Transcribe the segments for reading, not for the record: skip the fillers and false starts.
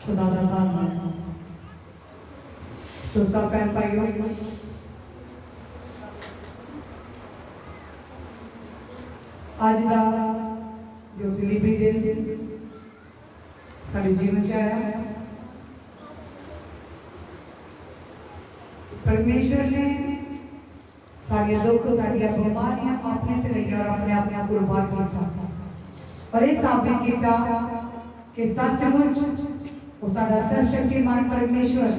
खुदा दा धन्नवाद। सो सब भैन भाइयों, अज का जो सलीबी दिन साढ़े जीवन च आया, परमेश्वर ने साढ़े दुख साड़ियां बीमारियां अपने ते लईयां और अपने आप में कुर्बान किया और ये साबित किया कि सचमुच वो साडा सर्वशक्तिमान परमेश्वर,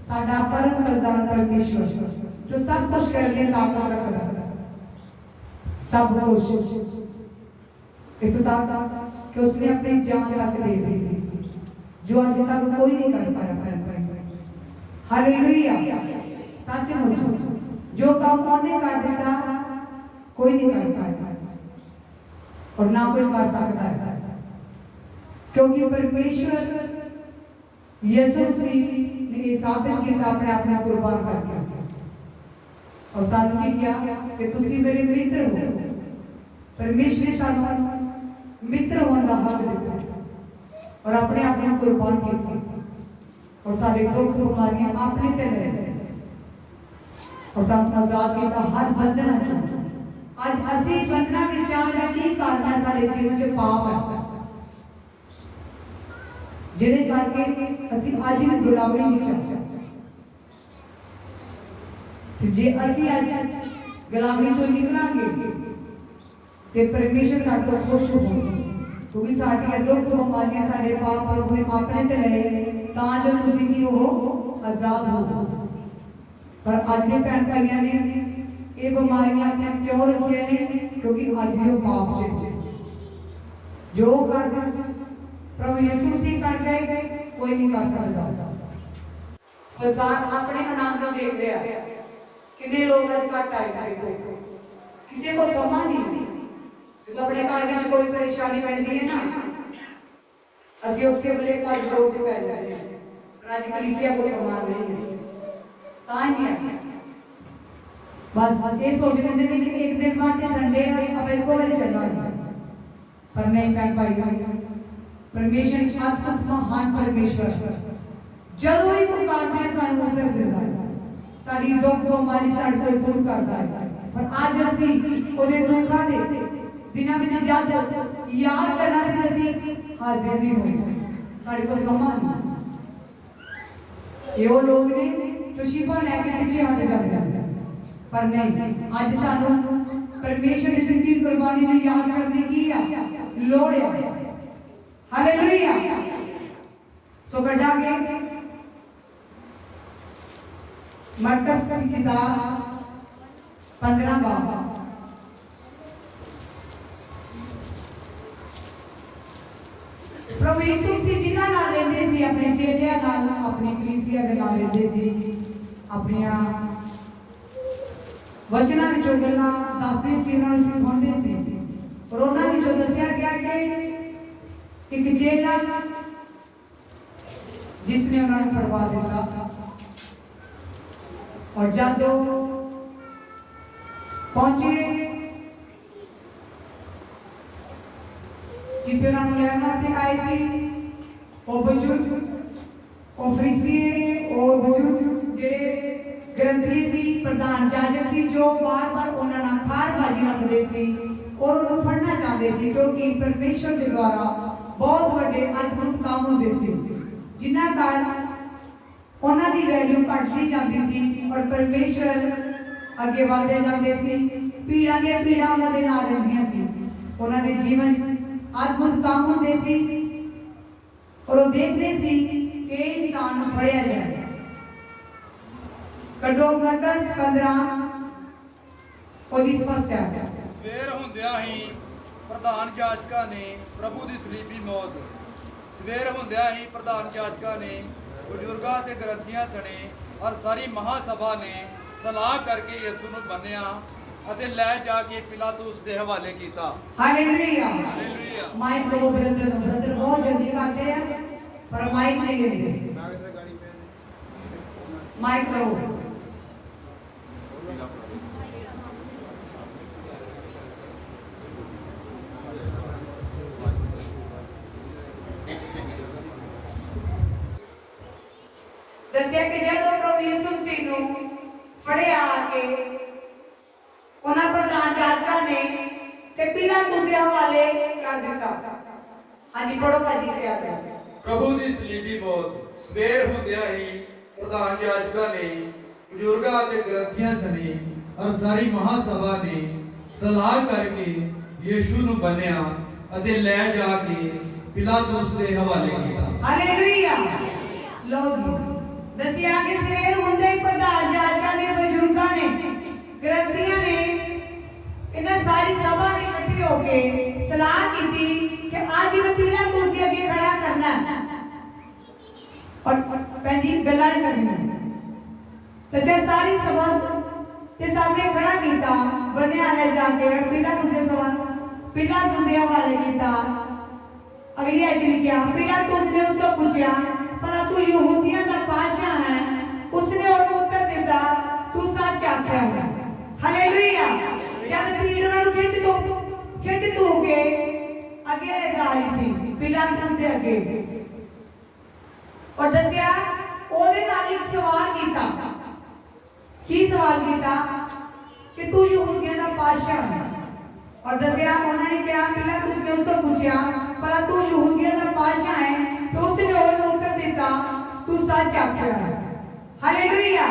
साडा परम प्रधान परमेश्वर जो सब कुछ करने ताकत रखता, सब कुछ इतना तक कि उसने अपनी जान तक दे दी जो आज तक कोई नहीं कर पाया। हालेलुया, सचमुच जो काम उन्होंने कर दिया कोई नहीं कर पाया और ना कोई कर सकता है, क्योंकि परमेश्वर यीशु मसीह ने ये साबित किया अपने आप में कुर्बान करके और सानू की क्या कि तुसी मेरे मित्र हो। परमेश्वर ने सानू मित्र होने का हक दिता और अपने आप में कुर्बान किया और सारे दुख बीमारियां अपने ते ले और सानू आजाद किया हर बंधन चों। आज असी बंधना विच आ की करना सारे जीवन च पाप है जिहदे करके असी अज भी गुलामी विच जे असी अज गुलामी चों निकलांगे ते परमेश्वर साडे तो खुश होगा, क्योंकि साडियां दुख बीमारियां साडे पाप अपने ते ले तां जो तुसीं की हो आजाद हो। पर अज के भैन भाइयों ने ये बीमारियां अपने क्यों रखिया ने, क्योंकि अज भी पाप च जो कर प्रभु यीशु मसीह कर गए कोई नहीं कर सकता। संसार अपने आनंद को देख रहा है, कितने लोग अज घट आए किसी को समझ नहीं जो अपने घर में कोई परेशानी पैंदी है ना असि उसके बड़े भज दौड़ च पै जाते हैं, पर अज कलीसिया को समान नहीं है तां बस ये सोच लेते हैं कि एक दिन बाद संडे अब एक बार चलना, पर नहीं कर पाएगा। परमेश्वर अद्भुत महान परमेश्वर जदों ही पुकारते हैं सानू उत्तर देता है, साडी दुख बीमारी साडे तो दूर करता है। पर आज असी ओदे दुखां दे दिनां विच जद याद करना सी असी हाजिर नहीं होए, साडे को समा नहीं। ये वो लोग ने जो शिफा लैके पीछे हट जाते हैं, पर नहीं अज सानू परमेश्वर की दी कुर्बानी को याद करने की लोड़ है। हालेलुया। सो कटा के मरकस की किताब 15 बाब प्रभु यीशु मसीह जिन्हां नाल रहंदे सी, अपने चेलियां नाल, अपनी कलीसिया दे नाल रहंदे सी, अपनियां वचना विचों गल्लां दसदे सी, उन्हां नूं सिखाउंदे सी और उन्हां विचों दस्सिया गया कि एक चेला जिसने उन्हां नूं फड़वा दिता और जब पहुंचे जिथे उन्हां नूं लैण वास्ते आए सी, वो बुजुर्ग वो फरीसी वो बुजुर्ग जेड़े ग्रंथी सी, प्रधान जाजक सी, जो बार बार उन्हां नाल खारबाजी रखदे सी और उन्हें फड़ना चाहते सी, क्योंकि परमेश्वर के द्वारा बहुत बड़े अद्भुत काम होंदे सी जिन्हां कारण उन्हां दी वैल्यू घटती जाती सी और परमेश्वर अगे बढ़ते जाते सी। पीड़ा दी पीड़ा उन्हां दे नाल रहिंदियां सी, उन्हां दे जीवन अद्भुत काम होंदे सी और वो देखते सी कि इंसान फड़िया जाए। कटो मरकस 15 ओदी फर्स्ट है। ਸਵੇਰ ਹੁੰਦਿਆਂ ਹੀ ਪ੍ਰਧਾਨ ਜਾਜਕਾਂ ਨੇ ਪ੍ਰਭੂ ਦੀ ਸਲੀਬੀ ਮੌਤ ਸਵੇਰ ਹੁੰਦਿਆਂ ਹੀ ਪ੍ਰਧਾਨ ਜਾਜਕਾਂ ਨੇ ਬਜ਼ੁਰਗਾਂ ਤੇ ਗ੍ਰੰਥੀਆਂ ਸਣੇ ਔਰ ਸਾਰੀ ਮਹਾਸਭਾ ਨੇ ਸਲਾਹ ਕਰਕੇ ਯਿਸੂ ਨੂੰ ਬੰਨਿਆ ਅਤੇ ਲੈ ਜਾ ਕੇ ਪਿਲਾਤੁਸ ਦੇ ਹਵਾਲੇ ਕੀਤਾ। हालेलुया। ਹਾਲੇਲੂਇਆ। माइक दो ब्रदर बहुत जल्दी करते हैं पर माइक नहीं लेते, माइक दो। ਦੱਸਿਆ ਕਿ ਜਦੋਂ ਪ੍ਰਭੂ ਯਿਸੂ ਮਸੀਹ ਨੂੰ ਫੜਿਆ ਆ ਕੇ ਉਹਨਾਂ ਪ੍ਰਧਾਨ ਜਾਜਕਾਂ ਨੇ ਤੇ ਪਿਲਾਤੁਸ ਦੇ ਹਵਾਲੇ ਕਰ ਦਿੱਤਾ। ਹਾਂਜੀ ਪੜੋ ਭਾਜੀ ਸੇ ਆ ਗਿਆ। ਪ੍ਰਭੂ ਦੀ ਸਲੀਬੀ ਮੌਤ ਸਵੇਰ ਹੁੰਦਿਆਂ ਹੀ ਪ੍ਰਧਾਨ ਜਾਜਕਾਂ ਨੇ ਬਜ਼ੁਰਗਾਂ ਅਤੇ ਗ੍ਰੰਥੀਆਂ ਸਣੇ ਔਰ ਸਾਰੀ ਮਹਾਸਭਾ ਨੇ ਸਲਾਹ ਕਰਕੇ ਯੀਸ਼ੂ ਨੂੰ ਬੰਨਿਆ ਅਤੇ ਲੈ ਜਾ ਕੇ ਪਿਲਾਤੁਸ ਦੇ ਹਵਾਲੇ ਕੀਤਾ। ਹਾਲੇਲੂਇਆ। ਲੋਕ ਦੱਸਿਆ ਕਿ ਸਵੇਰ ਹੁੰਦੇ ਹੀ ਪ੍ਰਧਾਨ ਜਾਜਕਾਂ ਨੇ ਬਜ਼ੁਰਗਾਂ ਨੇ ਗ੍ਰੰਥੀਆਂ ਨੇ ਇਹਨਾਂ ਸਾਰੀ ਸਭਾ ਨੇ ਇਕੱਠੇ ਹੋ ਕੇ ਸਲਾਹ ਕੀਤੀ ਕਿ ਅੱਜ ਇਹਨੂੰ ਪਿਲਾਤੁਸ ਦੇ ਅੱਗੇ ਖੜਾ ਕਰਨਾ ਔਰ ਪੈਂਜੀ ਗੱਲਾਂ ਨਹੀਂ ਕਰਨੀਆਂ। ਦੱਸਿਆ ਸਾਰੀ ਸਭਾ ਤੇ ਸਾਹਮਣੇ ਖੜਾ ਕੀਤਾ, ਬੰਨਿਆ ਲੈ ਜਾ ਕੇ ਪਿਲਾਤੁਸ ਦੇ पिलातुस ਦੇ हवाले ਕੀਤਾ। अगली एज लिखा पिलातुस ने उसको पूछा भला तू यहूदियों का बादशाह है? उसने उन्हें उत्तर दिता तू सच आख्या है। हालेलुया। जब भीड़ उन्हें खिंच धो के अगे ले जा रही थी पिलातुस के अगे और दसिया ओदे नाल एक सवाल कीता। की सवाल कीता कि तू यहूदियों का बादशाह है और दसिया उन्होंने कहा पिलातुस ने उसको पूछा भला तू यहूदियों का बादशाह है? तो उसने उन्हें उत्तर दिता तू सच आख्या है। हालेलुया।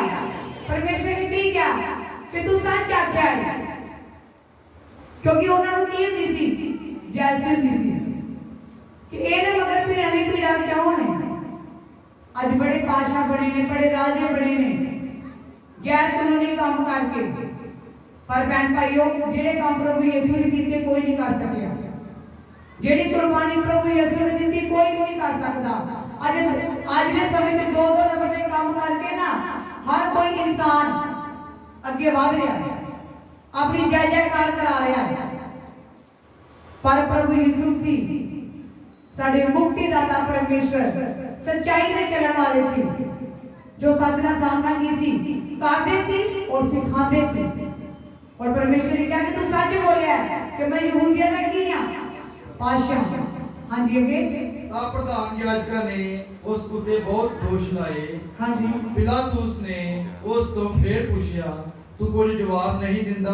परमेश्वर ने की क्या कि तू सच आख्या है, क्योंकि उन्होंने की होती सी जेलसी होती सी कि इहने मगर भीड़ा दी भीड़ा क्यों ने अज बड़े बादशाह बने ने, बड़े राजे बने ने गैर कानूनी काम करके, पर भैन भाइयों जेडे काम प्रभु यीशु ने कीते कोई नहीं कर सकिया। जेडी कुर्बानी प्रभु यीशु ने दी कोई नहीं कर सकता। आज के समय में दो नंबर के काम करके ना हर कोई इंसान अगे बढ़ रहा है, अपनी जय जयकार करा रहा है, पर प्रभु यीशु मसीह साडे मुक्तिदाता परमेश्वर सच्चाई में चलने वाले सी, जो सच का सामना की सी करते सी और सिखाते सी। और परमेश्वर ने कहा कि तू सच बोलिया कि मैं यहूदियों का की हां बादशाह। हां जी अगे ਤਾਂ ਪ੍ਰਧਾਨ ਜਾਜਕਾਂ ਨੇ ਉਸ ਉੱਤੇ ਬਹੁਤ ਦੋਸ਼ ਲਾਏ। ਹਾਂਜੀ ਪਿਲਾਤੁਸ ਨੇ ਉਸ ਤੋਂ ਫੇਰ ਪੁੱਛਿਆ ਤੂੰ ਕੋਈ ਜਵਾਬ ਨਹੀਂ ਦਿੰਦਾ,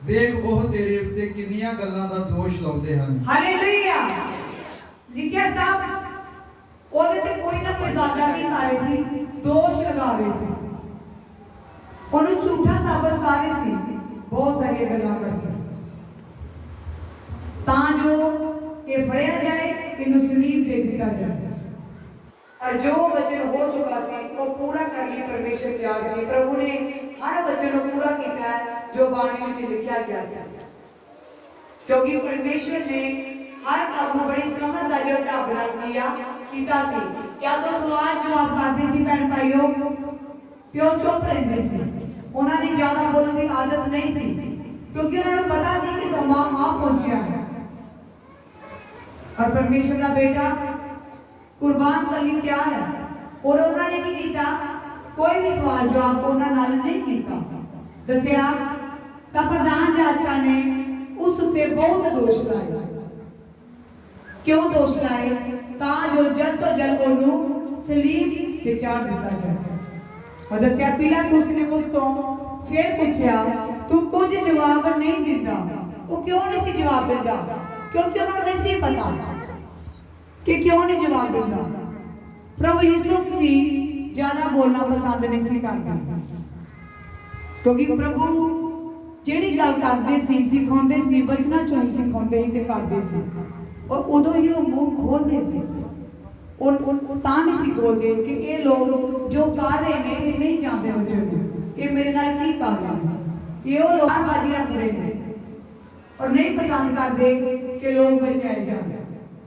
ਵੇਖ ਉਹ ਤੇਰੇ ਉੱਤੇ ਕਿੰਨੀਆਂ ਗੱਲਾਂ ਦਾ ਦੋਸ਼ ਲਾਉਂਦੇ ਹਨ। ਹਾਲੇਲੂਇਆ। ਲਿਖਿਆ ਸਾਹਿਬ ਉਹਦੇ ਤੇ ਕੋਈ ਨਾ ਕੋਈ ਦਾਦਾ ਨਹੀਂ ਕਰ ਰਹੇ ਸੀ, ਦੋਸ਼ ਲਗਾ ਰਹੇ ਸੀ, ਉਹਨੂੰ ਝੂਠਾ ਸਾਬਤ ਕਰ ਰਹੇ ਸੀ बहुत सारी गल्लां करके तां जो ये फड़िया जाए, इन्हू सलीब दे दिता जाए और जो वचन हो चुका सी वो पूरा कर लिए परमेश्वर जा सी। प्रभु ने हर वचन को पूरा किया जो बाणी में लिखा गया सी, क्योंकि परमेश्वर ने हर काम को बड़ी समझदारी और ढंग नाल कीता सी। या तो सवाल जवाब करते सी भैन भाइयों, क्यों चुप रहंदे सी, उन्होंने की ज्यादा बोलने की आदत नहीं थी, क्योंकि उन्होंने पता सी कि समा आ पहुंचा है और परमेश्वर का बेटा कुर्बान करने तैयार है। और उन्होंने की कीता कोई भी सवाल जवाब उन्होंने नाल नहीं कीता। दसिया तो प्रधान जाजका ने उस उत्ते बहुत दोष लाए। क्यों दोष लाए? जो जल्द तो जल्द उन्होंने सलीब ते चाढ़ दिता जाए। और दसिया पिलातुस ने उस तो फिर पूछा तू कुछ जवाब नहीं दिता। वो क्यों नहीं सी जवाब दिता? क्योंकि उन्होंने नहीं पता कि क्यों नहीं जवाब दिता। प्रभु यीशु मसीह ज्यादा बोलना पसंद नहीं सी करता, क्योंकि प्रभु जेड़ी गल करते सी सिखाते सी वचना चों ही सिखाते ही ते करते सी और उदों ही वो मुंह खोलते सी और तां नहीं सी खोलते कि ये लोग जो कर रहे हैं ये नहीं जानते वचन, ये मेरे नाल की कर रहे हैं, ये वो लोग बाजी रख रहे हैं और नहीं पसंद करते कि लोग बचाए जाए।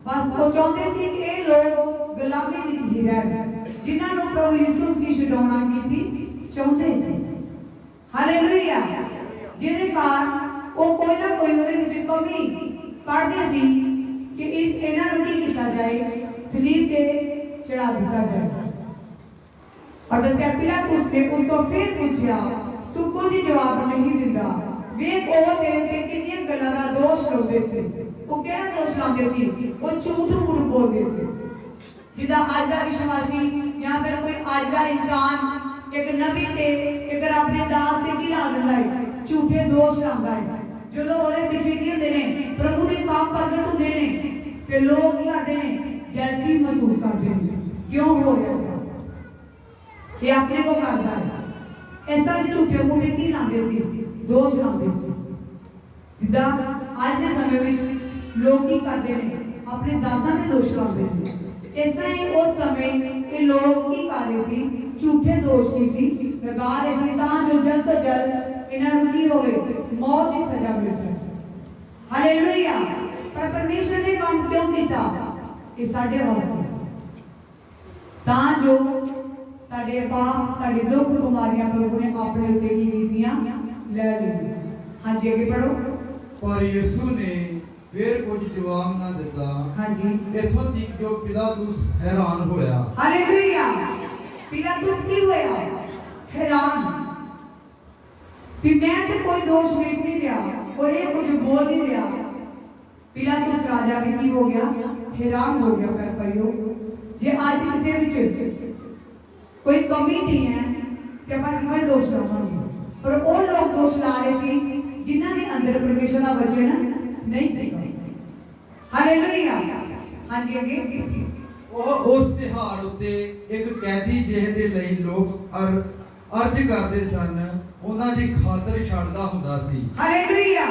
बस वो चाहते सी कि ये लोग गुलामी विच ही रहन, जिन्हां प्रभु यीशु मसीह छुड़ाउणा की सी चाहते सी। हालेलुया। जिहदे कारण वो कोई ना कोई उहदे विच कमी कढदे सी कि इस इन्हां नूं की कीता जाए, सलीब पे चढ़ा दिया जाए। और दसिया पिलातुस ने उसको फिर पूछा तू कुछ जवाब नहीं दिता, वेख वो तेरे ते कितनी गल्लां दा दोष लाउंदे सी। वो केड़ा दोष लाउंदे सी? वो झूठ मूठ बोलदे सी। जिदा आज दा विश्वासी या फिर कोई आज का इंसान एक नबी ते एक रब दे दास ते की ला दिंदा है, झूठे दोष लांदा है। जो ओदे पिछे की हुंदे ने प्रभु दे काम प्रगट हुंदे ने ते लोग की करदे ने जैलसी महसूस करदे ने, क्यों हो रहा ये अपने को करता है। इस तरह के झूठे मूठे की लांदे सी, दोष लांदे सी। जिदा आज के समय में लोग की करते हैं अपने दासां दे दोष लांदे ने, इस तरह ही उस समय ये लोग की कर रहे सी, झूठे दोष की सी लगा रहे सी तां जो जल्द तो जल्द इन्हां नूं की होवे मौत की सजा मिल जाए। हालेलुया। पर परमेश्वर ने काम क्यों किया? कि साडे वास्ते तां जो साडे पाप साडे दुख बीमारियां प्रभु ने अपने उत्ते की कीतियां ले ली। हाँ जी आगे पढ़ो। पर यीशु ने फिर कुछ जवाब ना दिता। हाँ जी। इथों तक जो पिलातुस हैरान होया। हालेलुया। पिलातुस की होया? हैरान कि मैं तो कोई दोष देख नहीं रहा और ये कुछ बोल नहीं रहा। पिलातुस राजा भी की हो गया? हैरान हो गया। कर पाइयो जे आज किसी विच कोई कमी नहीं है कि अपन किवें दोष लावांगे, पर वो लोग दोष ला रहे सी जिन्हां दे अंदर परमेश्वर का वचन नहीं सीखा। हालेलुया। हाँ जी आगे। उस तिहाड़ उत्ते एक कैदी जिहदे लई लोग अर्ज करते सन उन्हां दी खातर छड़दा हुंदा सी। हालेलुया।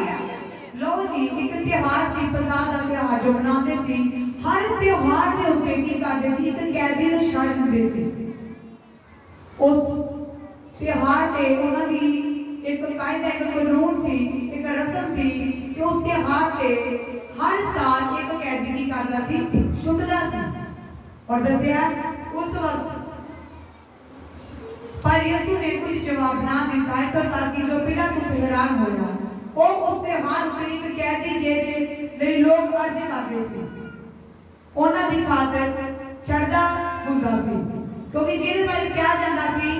लो जी एक त्योहार सी, फसाद दा त्योहार जो मनाते सी, हर त्योहार दे उत्ते की करदे सी एक कैदी नूं छड़ दिंदे सी। उस त्योहार ते उन्हां दी एक कायदा एक कानून सी, एक रस्म सी कि उस त्योहार ते हर साल एक कैदी की करदा सी छुटदा सी। और दसिया उस वक्त पर यीशु ने कुछ जवाब ना दिता तो ताकि जो पिलातुस हैरान होया वो उस त्योहार में एक कैदी जेदे लई लोग अर्ज करदे सी उन्हां दी खातर छड़दा हुंदा सी, क्योंकि जिहदे बारे कहा जाता सी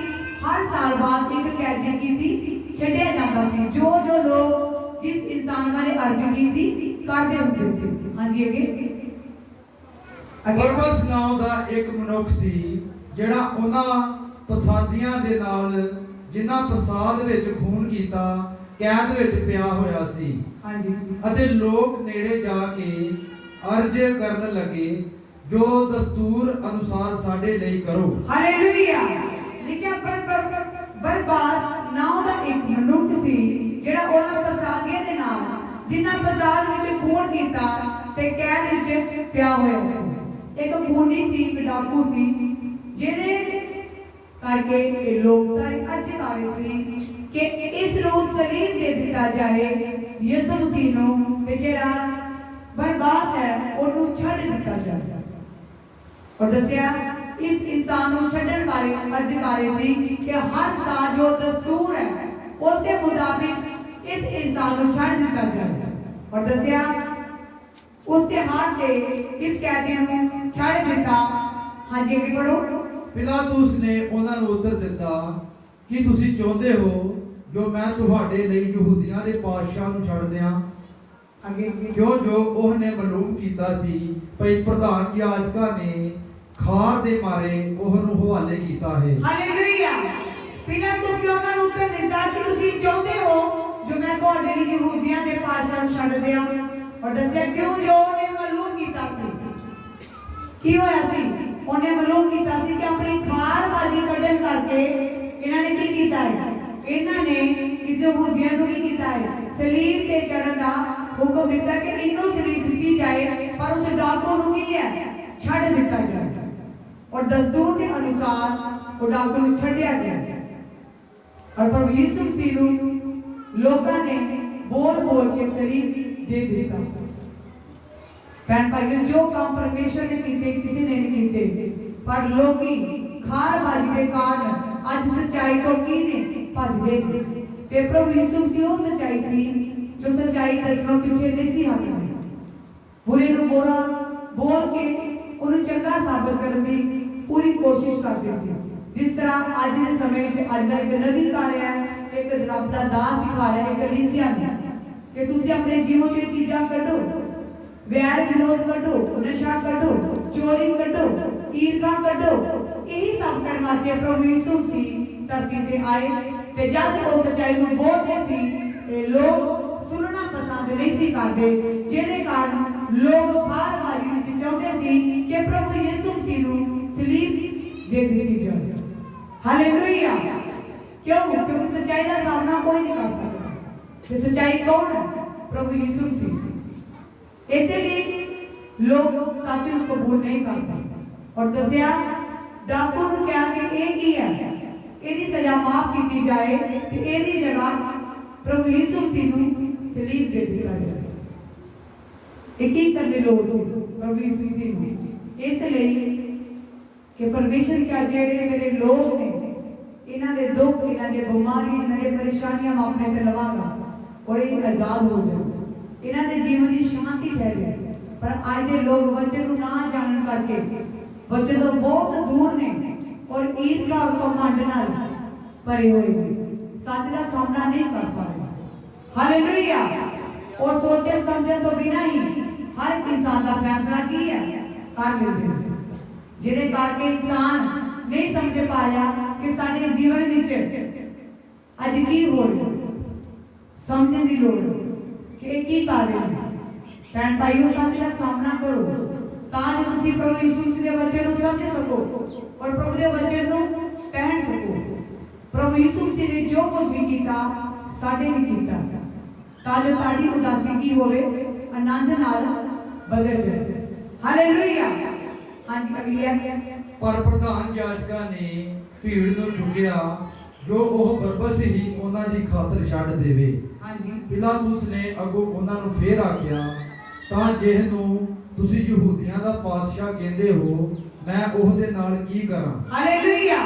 हर साल बाद एक कैदी की सी छड्या जाता सी जो जो लोग जिस इंसान वाले अर्ज की सी करदे हुंदे सी। हाँ जी आगे। बरबस नाम दा एक मनुख सी ਜਿਹੜਾ ਉਹਨਾਂ ਪਸਾਦੀਆਂ ਦੇ ਨਾਲ ਜਿਨ੍ਹਾਂ ਪਸਾਦ ਵਿੱਚ ਖੂਨ ਕੀਤਾ ਕੈਦ ਵਿੱਚ ਪਿਆ ਹੋਇਆ ਸੀ। ਹਾਂਜੀ। ਅਤੇ ਲੋਕ ਨੇੜੇ ਜਾ ਕੇ ਅਰਜ਼ ਕਰਨ ਲੱਗੇ ਜੋ ਦਸਤੂਰ ਅਨੁਸਾਰ ਸਾਡੇ ਲਈ ਕਰੋ। ਹਾਲੇਲੂਇਆ। ਲਿਖਿਆ ਬਰਬਾਸ ਨਾਮ ਦਾ ਇੱਕ ਮਨੁੱਖ ਸੀ ਜਿਹੜਾ ਉਹਨਾਂ ਪਸਾਦੀਆਂ ਦੇ ਨਾਲ ਜਿਨ੍ਹਾਂ ਪਸਾਦ ਵਿੱਚ ਖੂਨ ਕੀਤਾ ਤੇ ਕੈਦ ਵਿੱਚ ਪਿਆ ਹੋਇਆ ਸੀ। ਇੱਕ ਖੂਨੀ ਸੀ, ਇੱਕ ਡਾਕੂ ਸੀ ਜਿਹਦੇ ਕਰਕੇ ਇਹ ਲੋਕ ਸਾਰੇ ਅੱਜ ਕਾਰੇ ਸੀ ਕਿ ਇਸ ਨੂੰ ਸਲੀਬ ਦੇ ਦਿੱਤਾ ਜਾਏ ਯਿਸੂ ਮਸੀਹ ਨੂੰ ਤੇ ਜਿਹੜਾ ਬਰਬਾਸ ਹੈ ਉਹਨੂੰ ਛੱਡ ਦਿੱਤਾ ਜਾਏ। और दसिया इस इंसान को छड्डण बारे अर्ज कर रहे सी कि हर साल जो दस्तूर है उसके मुताबिक इस इंसान को छड्ड दिता जाए। और दसिया उस त्योहार ते इस कैदी को छड्ड दिता। हाँ जी अगे पढ़ो। पिलातुस ने उन्हां नूं उत्तर दिता कि तुसीं चाहुंदे हो जो मैं तुहाडे लई यहूदियां दे पातशाह नूं छड्ड दियां। क्यों जो ਉਹਨੇ ਮਾਲੂਮ ਕੀਤਾ ਸੀ ਭਈ ਪ੍ਰਧਾਨ ਯਾਜਕਾਂ ਨੇ ਖਾਰ ਦੇ ਮਾਰੇ ਉਹਨੂੰ ਹਵਾਲੇ ਕੀਤਾ ਹੈ। ਹਾਲੇਲੂਇਆ। ਪਿਲਾਤੁਸ ਨੇ ਉਹਨਾਂ ਨੂੰ ਉੱਤਰ ਦਿੱਤਾ ਕਿ ਤੁਸੀਂ ਚਾਹੁੰਦੇ ਹੋ ਜੋ ਮੈਂ ਤੁਹਾਡੇ ਲਈ ਯਹੂਦੀਆਂ ਦੇ ਪਾਤਸ਼ਾਹ ਨੂੰ ਛੱਡ ਦਿਆਂ। ਔਰ ਦੱਸਿਆ ਕਿਉਂ ਜੋ ਉਹਨੇ ਮਾਲੂਮ ਕੀਤਾ ਸੀ ਕੀ ਹੋਇਆ ਸੀ। ਉਹਨੇ ਮਾਲੂਮ ਕੀਤਾ ਸੀ ਕਿ ਆਪਣੀ ਖਾਰ ਬਾਜੀ ਕੱਢਣ ਕਰਕੇ ਇਹਨਾਂ ਨੇ ਕੀ ਕੀਤਾ ਹੈ, ਇਹਨਾਂ ਨੇ ਇਸ ਯਹੂਦੀਆਂ ਨੂੰ ਕੀ ਕੀਤਾ ਹੈ, ਸਲੀਬ ਤੇ ਚੜ੍ਹਨ ਦਾ ਹੁਕਮ ਦਿੱਤਾ ਕਿ ਇਹਨੂੰ ਸਲੀਬ ਦਿੱਤੀ ਜਾਏ ਪਰ ਉਸ ਡਾਕੂ ਨੂੰ ਕੀ ਹੈ ਛੱਡ ਦਿੱਤਾ ਜਾਏ। और दस्तूर के अनुसार वो डाकू ਨੂੰ ਛੱਡਿਆ ਗਿਆ। और प्रभु यीशु मसीह ਨੂੰ ਲੋਕਾਂ ਨੇ बोल बोल के सलीब दे ਦਿੱਤਾ। ਭੈਣ ਭਾਈਓ ਜੋ ਕੰਮ ਪਰਮੇਸ਼ਰ ਨੇ ਕੀਤੇ ਕਿਸੇ ਨੇ ਨਹੀਂ ਕੀਤੇ ਪਰ ਲੋਕੀ ਖਾਰਬਾਜ਼ੀ ਦੇ ਕਾਰਨ ਅੱਜ ਸੱਚਾਈ ਤੋਂ ਕੀ ਨੇ ਭੱਜਦੇ ਨੇ ਤੇ ਪ੍ਰਭੂ ਯੀਸ਼ੂ ਮਸੀਹ ਉਹ ਸੱਚਾਈ ਸੀ ਜੋ ਸੱਚਾਈ ਦੱਸਣੋਂ ਪਿੱਛੇ ਨਹੀਂ ਸੀ ਹਟਦਾ। ਬੁਰੇ ਨੂੰ ਬੁਰਾ ਬੋਲ ਕੇ ਉਹਨੂੰ ਚੰਗਾ ਸਾਬਤ ਕਰਨ ਦੀ पूरी कोशिश करते सी। जिस तरह आज के समय में आज का एक नबी कर रहा है, एक रब का दास सिखा रहा है कलीसिया में कि तुसी अपने जीवन से चीज़ां कढो, वैर विरोध कढो, नशा कढो, चोरी कढो, ईर्ष्या कढो, यही सब करने वास्ते प्रभु यीशु मसीह धरती ते आए ते जद वो सच्चाई नूं बोलदे सी ते लोग सुनना पसंद नहीं सी करते, जिहदे कारण लोग बार-बार विच चाहुंदे सी कि प्रभु यीशु मसीह नूं सलीब दे दित्ती जाए। हालेलुया। क्यों? क्योंकि सच्चाई का सामना कोई नहीं कर सकता। कि सच्चाई कौन है? प्रभु यीशु मसीह। इसलिए लोग सच को कबूल नहीं करते और दसिया डाकू ने क्या कि एक ही है, ਇਹਦੀ सजा माफ की जाए तो ਇਹਦੀ जगह प्रभु यीशु मसीह ਨੂੰ सलीब दे दिया जाए। एक ही करने लोग सी प्रभु यीशु मसीह ਨੂੰ, इसलिए कि परमेश्वर क्या जेड़े मेरे लोग ने इन्हां दे दुख, इन्हां दे बीमारियां, इन्हां दे परेशानियां मैं अपने ते लवांगा और ये आजाद हो जाए, इन्हां दे जीवन की शांति ठहरे। पर आज के लोग वचन को ना जानन करके वचन तो बहुत दूर ने और ईर्ष्या और घमंड नाल भरे हुए सच का सामना नहीं कर पा रहे। हालेलुया। और सोचे समझे तो बिना ही हर इंसान का फैसला की है कर लेते हैं, जिहदे करके इंसान नहीं समझ पाया कि साडे जीवन विच अज की हो रहा, समझने की लोड़ कि की कर रहे हैं। भैन भाइयों, सच का सामना करो ताकि तुसीं प्रभु यीशु मसीह के वचन को समझ सको और प्रभु के वचन को पहन सको। प्रभु यीशु मसीह ने जो कुछ भी किया साडे लिए किया ताकि ताड़ी उदासी की होवे आनंद नाल बदल जाए। हालेलुया। हाँ जी, अगली है। पर प्रधान याजकां ने भीड़ ਨੂੰ ਚੁੱਕਿਆ ਜੋ ਉਹ ਬਰਬਸ ਹੀ ਉਹਨਾਂ ਦੀ ਖਾਤਰ ਛੱਡ ਦੇਵੇ। ਹਾਂਜੀ। ਪਿਲਾਤੁਸ ਨੇ ਅੱਗੋਂ ਉਹਨਾਂ ਨੂੰ ਫੇਰ ਆਖਿਆ, ਤਾਂ ਜਿਹਨੂੰ ਤੁਸੀਂ ਯਹੂਦੀਆਂ ਦਾ ਪਾਤਸ਼ਾਹ ਕਹਿੰਦੇ ਹੋ मैं ਉਹਦੇ ਨਾਲ ਕੀ ਕਰਾਂ। हालेलुया।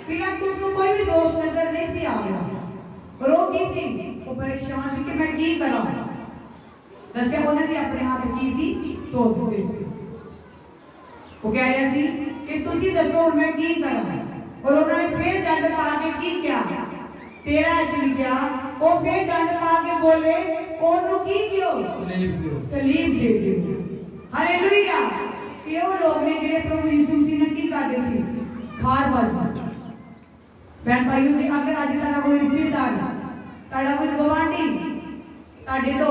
पिलातुस ਨੂੰ कोई भी दोष नजर नहीं सी आ रहा और वो की सी वो परेशान सी कि मैं की करा। दस्या उन्होंने अपने हाथ की सी धो दिते सी। वो कह रहा सी कि तुसी दसो हुण मैं की करा और उन्होंने फिर डंड पा के की किया 13 च लिखा वो फिर डंड पा के बोले ओनू की क्यों सलीब दे दियो। हालेलुया। ये वो लोग ने जिहड़े प्रभु यीशु मसीह ने की करदे सी खारबाजी। भैन भाइयों जी, अगर अज तक कोई रिश्तेदार तुहाडा कोई गवांढी तुहाडे तो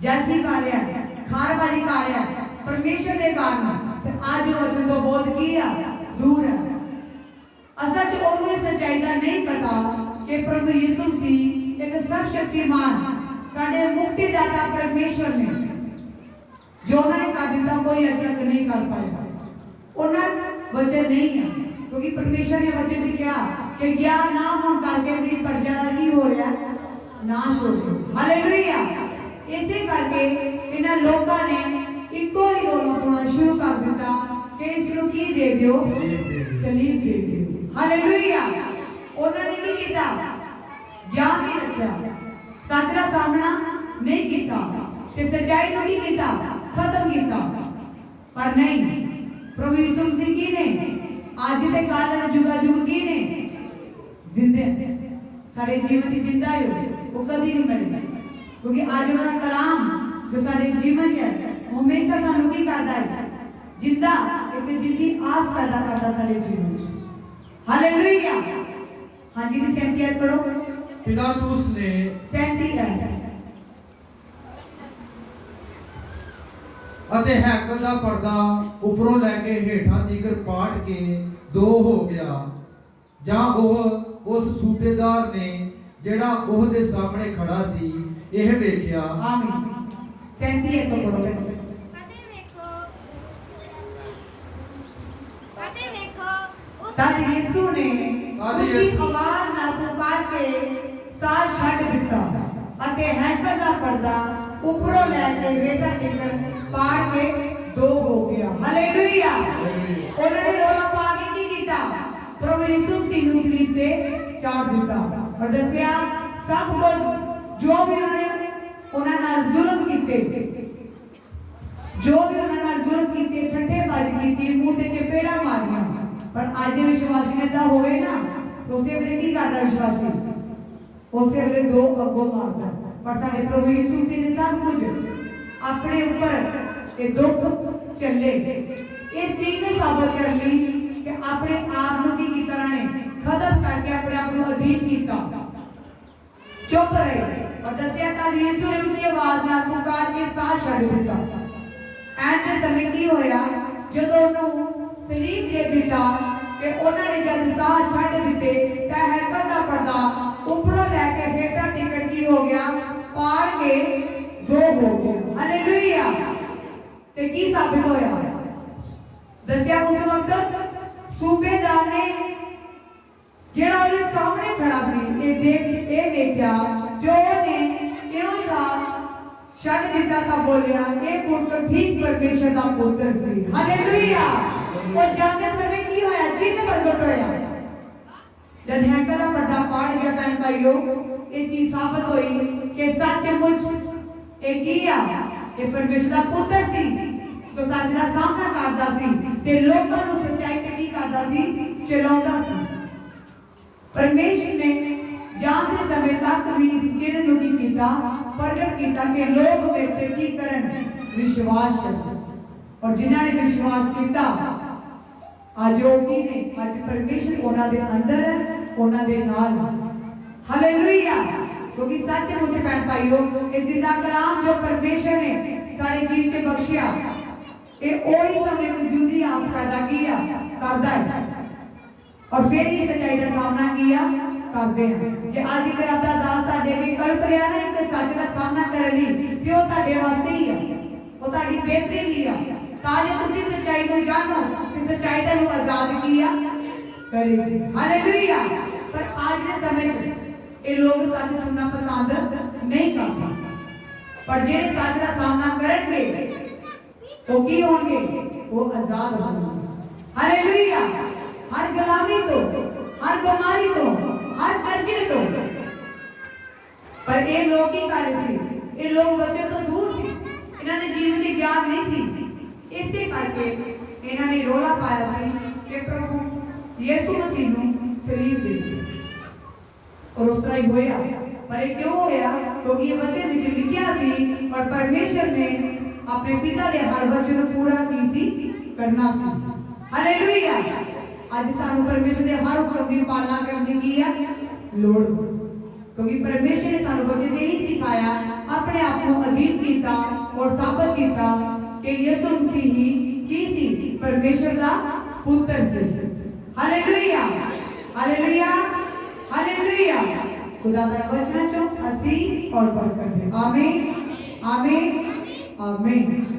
जैसी कर रहा है, खारबाजी कर रहा है परमेश्वर के कारण, तो आज वचन तो बहुत की है दूर है। असल च उन्हें सच्चाई का नहीं पता कि प्रभु यीशु मसीह एक सर्वशक्तिमान साडे मुक्तिदाता परमेश्वर ने जो उन्होंने कर दिता कोई अज तक नहीं कर पाया। उन्होंने वचन नहीं है क्योंकि परमेश्वर ने वचन से कहा कि ज्ञान ना होने करके मेरी प्रजा नहीं हो रहा नाश हो गया। हालेलुया। इसे करके इन्हां लोगों ने इको ही रोला पाना शुरू कर दिता कि इसको की दे दियो सलीब दे दियो। हालेलुया। उन्होंने नहीं किया, ज्ञान नहीं रखा, सच का सामना नहीं किया, सच्चाई को नहीं किया, खत्म किया। पर नहीं, प्रभु यीशु मसीह की ने आज के काल जुगा जुग की ने जिंदे साडे जीवन की जिंदा है वो कभी नहीं मिलेगा क्योंकि आज उनका कलाम जो साडे जीवन है वो हमेशा सानू की करता है जिंदा एक जिंदी आस पैदा करता साडे जीवन में। हालेलुया। हाँ जी, 37 पढ़ो। पिलातुस ने 37 ਅਤੇ ਹੈਕਲ ਦਾ ਪਰਦਾ ਉੱਪਰੋਂ ਲੈ ਕੇ ਹੇਠਾਂ ਤੀਕਰ ਪਾਟ ਕੇ 2 ਹੋ ਗਿਆ, ਜਾਂ ਉਹ ਉਸ ਸੂਬੇਦਾਰ ਨੇ ਜਿਹੜਾ ਉਹਦੇ ਸਾਹਮਣੇ ਖੜਾ ਸੀ ਇਹ ਵੇਖਿਆ। ਆਮੀਨ। 37 ਤੋਂ ਪੜੋ। तद यीशु ने ऊंची आवाज नाल पुकार के साह छड्ड दिता अते हैकल दा पर्दा ऊपरों लेके हेठां तक पाड़ के 2 हो गया। हालेलुया। उन्होंने रोला पा के की कीता प्रभु यीशु मसीह नूं सलीब ते चाड़ दिता और दसिया सब कुछ जो भी उन्होंने नाल जुल्म कीते, जो भी उन्होंने जुल्म कीते, ठट्ठेबाजी की, मुंह ते चपेड़ा मारियां, पर आज विश्वासी ने दा होवे ना तो उसे वे की करदा विश्वासी उसे वे 2 अगो मारदा। पर साडे प्रभु यीशु मसीह ने सब कुछ अपने ऊपर ये दुख चले इस चीज को साबित करने अपने आप ਨੂੰ ਕੀ ਕੀਤਾ ਉਹਨਾਂ ਨੇ ਖਤਮ ਕਰਕੇ ਆਪਣੇ ਆਪ ਨੂੰ ਅਧੀਨ ਕੀਤਾ ਚੁੱਪ ਰਹੇ और दसिया था यीशु ने ऊंची आवाज ਨਾਲ पुकार के साह ਛੱਡ ਦਿੱਤਾ ਐਂਡ ਦੇ ਸਮੇਂ ਕੀ ਹੋਇਆ ਜਦੋਂ ਉਹਨੂੰ ਸਲੀਬ ਦੇ ਦਿੱਤਾ ਤੇ ਉਹਨਾਂ ਨੇ ਜਦ ਸਾਹ ਛੱਡ ਦਿੱਤੇ ਤਾਂ ਹੈਕਲ ਦਾ ਪਰਦਾ ਉੱਪਰੋਂ ਲੈ ਕੇ ਹੇਠਾਂ ਟਿਕਟ ਕੀ ਹੋ ਗਿਆ ਪਾੜ ਕੇ ਦੋ ਹੋ ਗਿਆ ਹਾਲੇਲੂਇਆ ਤੇ ਕੀ ਸਾਬਿਤ ਹੋਇਆ दसिया उस वक्त सूबेदार ने ਜਿਹੜਾ ਉਹਦੇ ਸਾਹਮਣੇ ਖੜਾ ਸੀ ਇਹ ਵੇਖਿਆ ਜੋ ਨੇ ਕਿਉਂ ਛੱਡ ਦਿੱਤਾ ਤਾਂ ਬੋਲਿਆ ਇਹ ਪੁੱਤਰ ਠੀਕ ਪਰਮੇਸ਼ਰ ਦਾ ਪੁੱਤਰ ਸੀ ਹਾਲੇਲੂਇਆ ਉਹ ਜਾਂਦੇ ਸਮੇਂ ਕੀ ਹੋਇਆ ਜਿੰਨ ਪ੍ਰਗਟ ਹੋਇਆ ਜਦ ਹੈਕਲ ਦਾ ਪਰਦਾ ਪਾੜ ਗਿਆ ਭੈਣ ਭਾਈਓ ਇਹ ਚੀਜ਼ ਸਾਬਤ ਹੋਈ ਕਿ ਸੱਚਮੁੱਚ ਇਹ ਕੀ ਆ ਇਹ ਪਰਮੇਸ਼ਰ ਦਾ ਪੁੱਤਰ ਸੀ ਜੋ ਸੱਚ ਦਾ ਸਾਹਮਣਾ ਕਰਦਾ ਸੀ ਤੇ ਲੋਕਾਂ ਨੂੰ ਸੱਚਾਈ ਤੇ ਕੀ ਕਰਦਾ ਸੀ ਚਲਾਉਂਦਾ ਸੀ परमेश्वर ने जानते समय तक भी इस चिन्ह ਨੂੰ ਕੀ ਕੀਤਾ ਪ੍ਰਗਟ ਕੀਤਾ ਕਿ ਲੋਕ ਮੇਰੇ ਕੀ ਕਰਨ ਵਿਸ਼ਵਾਸ ਕਰਨ ਔਰ ਜਿਨ੍ਹਾਂ ਨੇ ਵਿਸ਼ਵਾਸ ਕੀਤਾ ਅੱਜ ਉਹ ਕੀ ਨੇ ਅੱਜ ਪਰਮੇਸ਼ਰ ਉਹਨਾਂ ਦੇ ਅੰਦਰ ਹੈ ਉਹਨਾਂ ਦੇ ਨਾਲ ਹਾਲੇਲੂਇਆ ਕਿਉਂਕਿ ਸੱਚਮੁੱਚ ਭੈਣ ਭਾਈਓ ਇਹ ਜ਼ਿੰਦਾ ਕਲਾਮ ਜੋ ਪਰਮੇਸ਼ਰ ਨੇ ਸਾਡੇ ਜੀਵ 'ਚ ਬਖਸ਼ਿਆ ਇਹ ਉਹੀ ਸਮੇਂ ਮੌਜੂਦੀ ਆਸ ਪੈਦਾ ਕੀਆ ਕਰਦਾ ਹੈ और फिर ही सच्चाई का सामना किया करते हैं जे आज एक रब दा दास ताडे भी कल्प रिया ना एक सच का सामना करने लई ते ओ ताडे वास्ते ही है ओ ताडी बेहतरी लई है ताजे तुसी सच्चाई को जानो ते सच्चाई तानू आजाद किया करेगी हालेलुया पर आज के समय च ये लोग सच सुनना पसंद नहीं करते पर जेड़े सच का सामना करेंगे वो की होंगे वो आजाद होंगे हालेलुया हर गुलामी तो हर बीमारी तो हर कर्जे तो पर ये लोग की कार्य सी ये लोग बच्चे तो दूर सी इन्हां दे जीवन च ज्ञान नहीं सी इसे करके इन्हां ने रोला पाया सी कि प्रभु यीशु मसीह नूं सलीब दे दिओ और उस तरह ही होया पर ये क्यों होया क्योंकि ये वचन विच लिखिया सी और परमेश्वर ने अपने पिता दे हर वचन पूरा की सी करना सी हालेलुया आज सानू परमेश्वर के हर हुक्म की पालना करने की है लोड़ क्योंकि परमेश्वर ने सानू बच्चे ने ही सिखाया अपने आप को अधीन किया और साबित किया कि यीशु मसीह ही की सी परमेश्वर का पुत्र सी हालेलुया हालेलुया हालेलुया खुदा का वचन चो आशीष और बरकत है आमीन आमीन आमीन